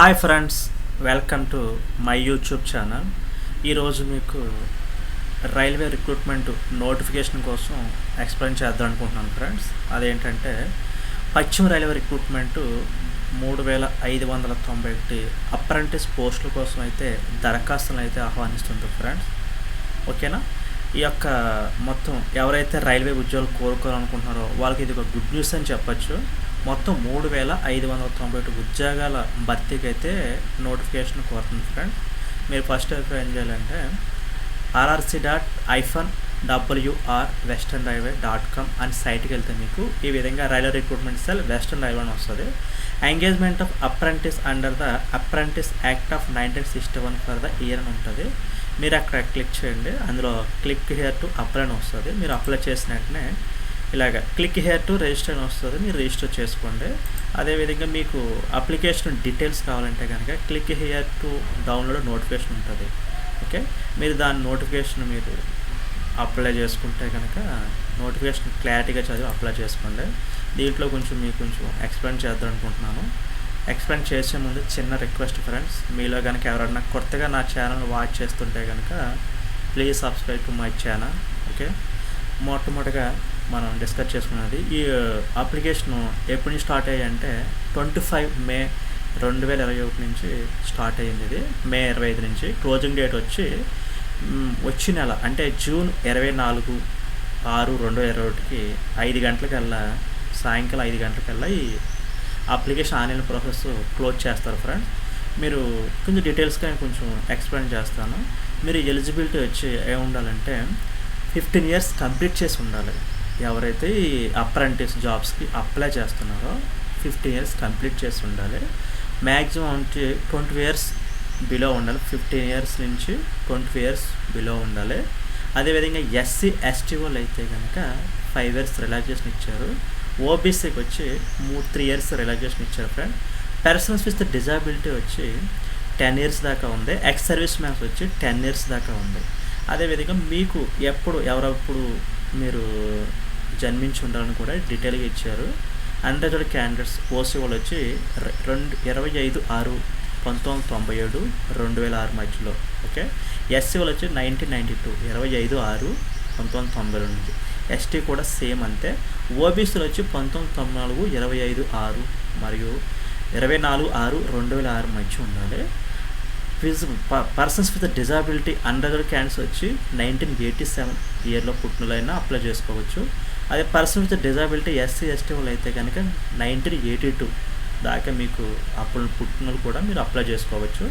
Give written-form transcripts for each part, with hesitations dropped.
Hi friends, welcome to my YouTube channel. ఈరోజు మీకు railway recruitment notification కోసం explain చేద్దాం అనుకుంటున్నాను ఫ్రెండ్స్. అదేంటంటే పశ్చిమ రైల్వే రిక్రూట్మెంట్ 3591 అప్రెంటిస్ పోస్టుల కోసం అయితే దరఖాస్తులను అయితే ఆహ్వానిస్తుంది ఫ్రెండ్స్. ఓకేనా? ఈ యొక్క మొత్తం ఎవరైతే రైల్వే ఉద్యోగాలు కోరుకోవాలనుకుంటున్నారో వాళ్ళకి ఇది ఒక గుడ్ న్యూస్ అని చెప్పచ్చు. మొత్తం 3591 ఉద్యోగాల భర్తీకి అయితే నోటిఫికేషన్ కోరుతుంది ఫ్రెండ్స్. మీరు ఫస్ట్ ఏం చేయాలంటే rrc.wr-western-railway.com అని సైట్కి వెళ్తే మీకు ఈ విధంగా railway recruitment cell western railway అని వస్తుంది. Engagement of apprentice under the apprentice act of 1961 for the year అని ఉంటుంది. మీరు అక్కడ క్లిక్ చేయండి. అందులో క్లిక్ హియర్ టు అప్లై అని వస్తుంది. మీరు అప్లై చేసిన వెంటనే ఇలాగ క్లిక్ హియర్ టు రిజిస్టర్ అని వస్తుంది. మీరు రిజిస్టర్ చేసుకోండి. అదేవిధంగా మీకు అప్లికేషన్ డీటెయిల్స్ కావాలంటే కనుక click here to download notification ఉంటుంది. ఓకే, మీరు దాని నోటిఫికేషన్ మీరు అప్లై చేసుకుంటే కనుక నోటిఫికేషన్ క్లారిటీగా చదివి అప్లై చేసుకోండి. దీంట్లో కొంచెం ఎక్స్ప్లెయిన్ చేద్దాం అనుకుంటున్నాను. ఎక్స్ప్లెయిన్ చేసే ముందు చిన్న రిక్వెస్ట్ ఫ్రెండ్స్, మీలో కనుక ఎవరన్నా కొత్తగా నా ఛానల్ వాచ్ చేస్తుంటే కనుక please subscribe to my channel. Okay, మొట్టమొదటిగా మనం డిస్కస్ చేసుకున్నది ఈ అప్లికేషన్ ఎప్పటి నుంచి స్టార్ట్ అయ్యాయంటే 25 మే 2021 నుంచి స్టార్ట్ అయ్యింది. ఇది మే 25 నుంచి. క్లోజింగ్ డేట్ వచ్చి వచ్చే నెల అంటే జూన్ 24/6/2021కి 5 గంటలకల్లా సాయంకాలం 5 గంటలకల్లా ఈ అప్లికేషన్ ఆన్లైన్ ప్రాసెస్ క్లోజ్ చేస్తారు ఫ్రెండ్స్. మీరు కొంచెం డీటెయిల్స్గా కొంచెం ఎక్స్ప్లెయిన్ చేస్తాను. మీరు ఎలిజిబిలిటీ వచ్చి ఏముండాలంటే 15 ఇయర్స్ కంప్లీట్ చేసి ఉండాలి. ఎవరైతే ఈ అప్రెంటిస్ జాబ్స్కి అప్లై చేస్తున్నారో 15 ఇయర్స్ కంప్లీట్ చేసి ఉండాలి. మ్యాక్సిమం అంటే 20 ఇయర్స్ బిలో ఉండాలి. 15 ఇయర్స్ నుంచి 20 ఇయర్స్ బిలో ఉండాలి. అదేవిధంగా ఎస్సీ ఎస్టీ వాళ్ళు అయితే కనుక 5 ఇయర్స్ రిలాక్సేషన్ ఇచ్చారు. ఓబీసీకి వచ్చి 3 ఇయర్స్ రిలాక్సేషన్ ఇచ్చారు ఫ్రెండ్. పర్సన్స్ విత్ డిజబిలిటీ వచ్చి 10 ఇయర్స్ దాకా ఉంది. ఎక్స్ సర్వీస్ మ్యాన్స్ వచ్చి 10 ఇయర్స్ దాకా ఉంది. అదేవిధంగా మీకు ఎవరప్పుడు మీరు జన్మించి ఉండాలని కూడా డీటెయిల్గా ఇచ్చారు. అన్రిజర్వ్డ్ క్యాండిడేట్స్ ఓసీ వాళ్ళు వచ్చి 25/6/1997 2006 మధ్యలో. ఓకే, ఎస్సీ వాళ్ళు వచ్చి 1992 25/6/1990 నుంచి. ఎస్టీ కూడా సేమ్ అంతే. ఓబీసీలు వచ్చి 1994 25/6 మరియు 24/6/2006 మధ్య ఉండాలి. Persons with disability unreserved candidates వచ్చి 1987 ఇయర్లో పుట్టినలైనా అప్లై చేసుకోవచ్చు. అదే person with disability SC ST వాళ్ళు అయితే కనుక 1982 దాకా మీకు అప్పుడు పుట్టినలు కూడా మీరు అప్లై చేసుకోవచ్చు.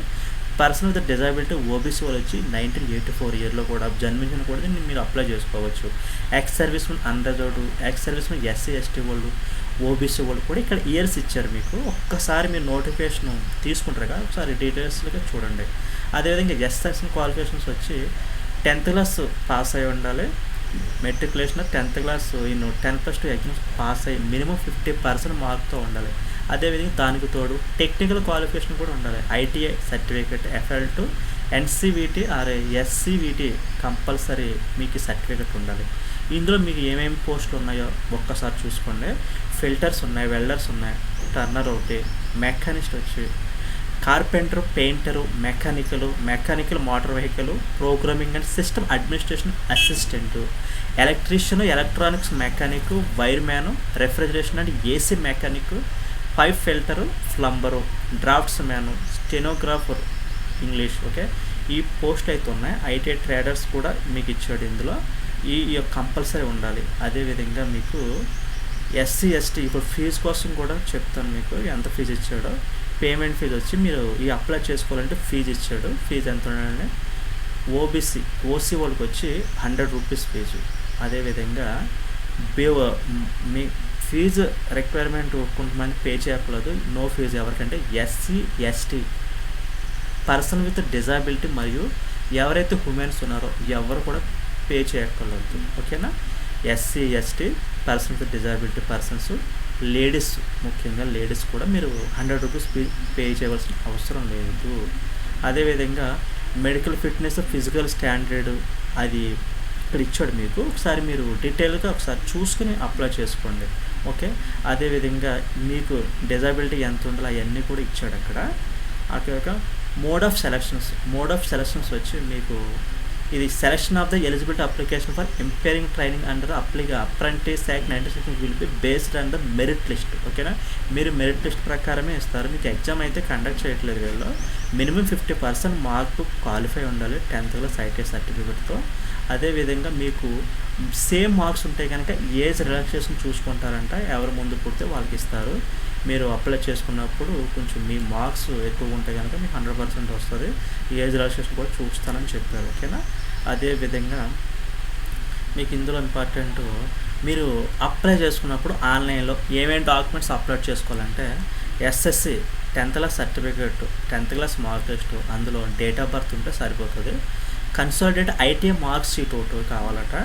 పర్సన్ విత్ డిజబిలిటీ ఓబీసీ వాళ్ళు వచ్చి 1984 ఇయర్లో కూడా జన్మించిన కూడా మీరు అప్లై చేసుకోవచ్చు. Ex service men unreserved, ex service men SC ST వాళ్ళు, ఓబీసీ వాళ్ళు కూడా ఇక్కడ ఇయర్స్ ఇచ్చారు మీకు. ఒక్కసారి మీరు నోటిఫికేషన్ తీసుకుంటారు కదా, ఒకసారి డీటెయిల్స్గా చూడండి. అదేవిధంగా ఎస్ఎస్ఎన్ క్వాలిఫికేషన్స్ వచ్చి 10th క్లాస్ పాస్ అయి ఉండాలి. Matriculation 10th class 10+2 exams pass అయ్యి మినిమం 50% మార్క్తో ఉండాలి. అదేవిధంగా దానికి తోడు టెక్నికల్ క్వాలిఫికేషన్ కూడా ఉండాలి. ITI certificate, FL2, NCVT or SCVT compulsory మీకు సర్టిఫికేట్ ఉండాలి. ఇందులో మీకు ఏమేమి పోస్టులు ఉన్నాయో ఒక్కసారి చూసుకోండి. ఫిల్టర్స్ ఉన్నాయి, వెల్డర్స్ ఉన్నాయి, టర్నర్ ఒకటి, మెకానిస్ట్ వచ్చి carpenter, painter, mechanical motor vehicle, programming and system administration assistant, electrician, electronics mechanic, wire man, refrigeration and AC mechanic, pipe filter, plumber, drafts man, stenographer English. Okay, ఈ post అయితే ఉన్నాయి. ITI traders కూడా మీకు ఇచ్చాడు ఇందులో. ఈ compulsory ఉండాలి. అదేవిధంగా మీకు ఎస్సీ ఎస్టీ ఇప్పుడు ఫీజు కోసం కూడా చెప్తాను మీకు ఎంత ఫీజు ఇచ్చాడో. పేమెంట్ ఫీజు వచ్చి మీరు ఈ అప్లై చేసుకోవాలంటే ఫీజు ఇచ్చాడు. ఫీజు ఎంత ఉండాలంటే ఓసీ వాళ్ళకి వచ్చి 100 రూపీస్ ఫీజు. అదేవిధంగా మీ ఫీజు రిక్వైర్మెంట్ కొంతమంది పే చేయకూడదు. నో ఫీజు ఎవరికంటే SC ST, person with disability మరియు ఎవరైతే ఉమెన్స్ ఉన్నారో ఎవరు కూడా పే చేయక్కర్లేదు. ఓకేనా? SC ST, person with disability persons, ladies, ముఖ్యంగా లేడీస్ కూడా మీరు 100 రూపీస్ పే చేయవలసిన అవసరం లేదు. అదేవిధంగా మెడికల్ ఫిట్నెస్, ఫిజికల్ స్టాండర్డ్ అది ఇక్కడ ఇచ్చాడు మీకు. ఒకసారి మీరు డీటెయిల్గా ఒకసారి చూసుకుని అప్లై చేసుకోండి. ఓకే, అదేవిధంగా మీకు డిజబిలిటీ ఎంత ఉండాలో అవన్నీ కూడా ఇచ్చాడు అక్కడ. అక్కడ మోడ్ ఆఫ్ సెలక్షన్స్ వచ్చి మీకు ఇది selection of the eligibility application for umpiring training under apprentice act 1966 will be based on the merit list. ఓకేనా, మీరు మెరిట్ లిస్ట్ ప్రకారమే ఇస్తారు. మీకు ఎగ్జామ్ అయితే కండక్ట్ చేయట్లేదు వీళ్ళు. మినిమం 50% మార్కు క్వాలిఫై ఉండాలి 10th క్లాస్ ఐటీ సర్టిఫికేట్తో. అదేవిధంగా మీకు సేమ్ మార్క్స్ ఉంటే కనుక ఏజ్ రిలాక్సేషన్ చూసుకుంటారంట, ఎవరు ముందు పుడితే వాళ్ళకి ఇస్తారు. మీరు అప్లై చేసుకున్నప్పుడు కొంచెం మీ మార్క్స్ ఎక్కువ ఉంటే కనుక మీకు 100% వస్తుంది. ఏజ్ రిలాక్సేషన్ కూడా చూస్తానని చెప్పారు. ఓకేనా, అదేవిధంగా మీకు ఇందులో ఇంపార్టెంట్, మీరు అప్లై చేసుకున్నప్పుడు ఆన్లైన్లో ఏమేమి డాక్యుమెంట్స్ అప్లోడ్ చేసుకోవాలంటే SSC 10th class certificate, 10th class mark list, అందులో డేట్ ఆఫ్ బర్త్ ఉంటే సరిపోతుంది. కన్సాలిడేట్ ఐటీఐ మార్క్స్ షీట్ ఒకటి కావాలట.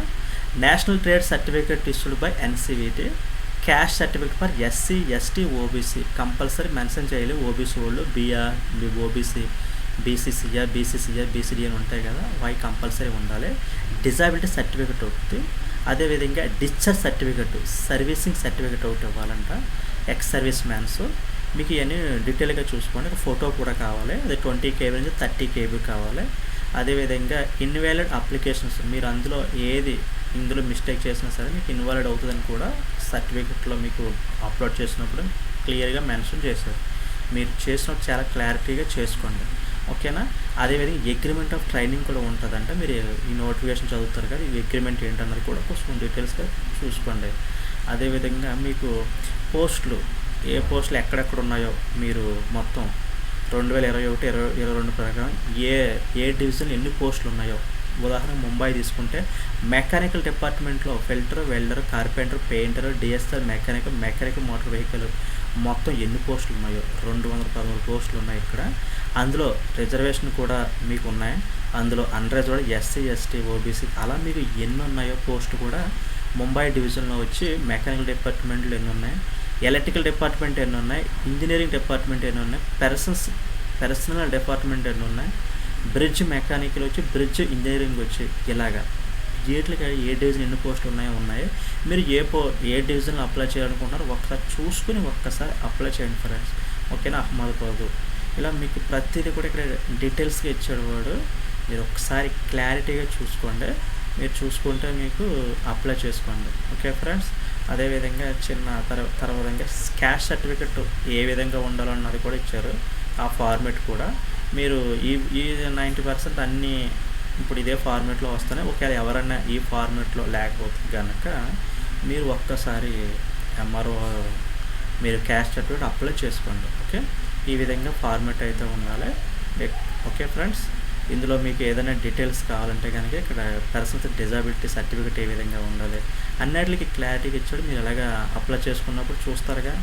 National trade certificate issued by NCVT, caste certificate for SC ST OBC compulsory mention చేయాలి. OBC వాళ్ళు BR OBC బీసీసీఆర్ BCD అని ఉంటాయి కదా, అవి కంపల్సరీ ఉండాలి. డిజాబిలిటీ సర్టిఫికేట్ ఒకటి, అదేవిధంగా డిశ్చార్జ్ సర్టిఫికేట్, సర్వీసింగ్ సర్టిఫికేట్ ఒకటి ఇవ్వాలంట. Ex service man's. మీకు ఇవన్నీ డీటెయిల్గా చూసుకోండి. ఫోటో కూడా కావాలి, అది 20 KB నుంచి 30 KB కావాలి. అదేవిధంగా ఇన్వాలిడ్ అప్లికేషన్స్, మీరు అందులో ఇందులో మిస్టేక్ చేసినా సరే మీకు ఇన్వాలిడ్ అవుతుందని కూడా సర్టిఫికెట్లో మీకు అప్లోడ్ చేసినప్పుడు క్లియర్గా మెన్షన్ చేశారు. మీరు చేసినప్పుడు చాలా క్లారిటీగా చేసుకోండి. ఓకేనా, అదేవిధంగా అగ్రిమెంట్ ఆఫ్ ట్రైనింగ్ కూడా ఉంటుందంటే మీరు ఈ నోటిఫికేషన్ చదువుతారు కదా, ఈ అగ్రిమెంట్ ఏంటన్నది కూడా కొంచెం డీటెయిల్స్గా చూసుకోండి. అదేవిధంగా మీకు పోస్టులు, ఏ పోస్టులు ఎక్కడెక్కడ ఉన్నాయో మీరు మొత్తం 2021-22 ప్రకారం ఏ డివిజన్ ఎన్ని పోస్టులు ఉన్నాయో, ఉదాహరణ ముంబై తీసుకుంటే మెకానికల్ డిపార్ట్మెంట్లో filter, welder, carpenter, painter, DSR mechanic motor vehicle మొత్తం ఎన్ని పోస్టులు ఉన్నాయో 213 పోస్టులు ఉన్నాయి ఇక్కడ. అందులో రిజర్వేషన్ కూడా మీకు ఉన్నాయి. అందులో అన్రిజర్వ్డ్ ఎస్సీ ఎస్టీ ఓబీసీ అలా మీకు ఎన్ని ఉన్నాయో పోస్టు కూడా ముంబై డివిజన్లో వచ్చి మెకానికల్ డిపార్ట్మెంట్లో ఎన్ని ఉన్నాయి, ఎలక్ట్రికల్ డిపార్ట్మెంట్ ఎన్ని ఉన్నాయి, ఇంజనీరింగ్ డిపార్ట్మెంట్ ఎన్ని ఉన్నాయి, పర్సనల్ డిపార్ట్మెంట్ ఎన్ని ఉన్నాయి, బ్రిడ్జ్ మెకానికల్ వచ్చి బ్రిడ్జ్ ఇంజనీరింగ్ వచ్చి ఇలాగా వీటికి ఏ డివిజన్ ఎన్ని పోస్టులు ఉన్నాయి. మీరు ఏ డివిజన్లో అప్లై చేయాలనుకుంటున్నారో ఒకసారి చూసుకుని ఒక్కసారి అప్లై చేయండి ఫ్రెండ్స్. ఓకేనా, అహ్మదాబాద్ ఇలా మీకు ప్రతిదీ కూడా ఇక్కడ డీటెయిల్స్గా ఇచ్చాడు వాడు. మీరు ఒకసారి క్లారిటీగా చూసుకోండి. మీరు చూసుకుంటే మీకు అప్లై చేసుకోండి. ఓకే ఫ్రెండ్స్, అదేవిధంగా తర్వాత క్యాస్ట్ సర్టిఫికెట్ ఏ విధంగా ఉండాలన్నది కూడా ఇచ్చారు. ఆ ఫార్మేట్ కూడా మీరు ఈ 90% అన్నీ ఇప్పుడు ఇదే ఫార్మేట్లో వస్తున్నాయి. ఒకవేళ ఎవరన్నా ఈ ఫార్మేట్లో లేకపోతే కనుక మీరు ఒక్కసారి ఎంఆర్ఓ మీరు క్యాస్ట్ సర్టిఫికేట్ అప్లై చేసుకోండి. ఓకే, ఈ విధంగా ఫార్మేట్ అయితే ఉండాలి. ఓకే ఫ్రెండ్స్, ఇందులో మీకు ఏదైనా డీటెయిల్స్ కావాలంటే కనుక ఇక్కడ person with disability certificate A విధంగా ఉండాలి అన్నిటికి క్లారిటీగా ఇచ్చాడు. మీరు ఎలాగా అప్లై చేసుకున్నప్పుడు చూస్తారుగా,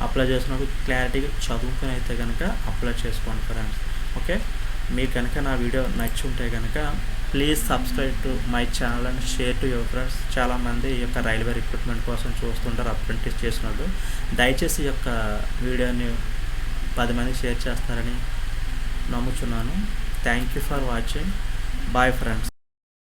అప్లై చేసినప్పుడు క్లారిటీగా చదువుకుని అయితే కనుక అప్లై చేసుకోండి ఫ్రెండ్స్. ఓకే, మీకు కనుక నా వీడియో నచ్చి ఉంటే కనుక please subscribe to my channel and share to your friends. చాలామంది ఈ యొక్క రైల్వే రిక్రూట్మెంట్ కోసం చూస్తుంటారు, అప్రెంటిస్ చేసినట్టు. దయచేసి ఈ యొక్క వీడియోని 10 మందికి షేర్ చేస్తారని నమ్ముచున్నాను. Thank you for watching. Bye friends.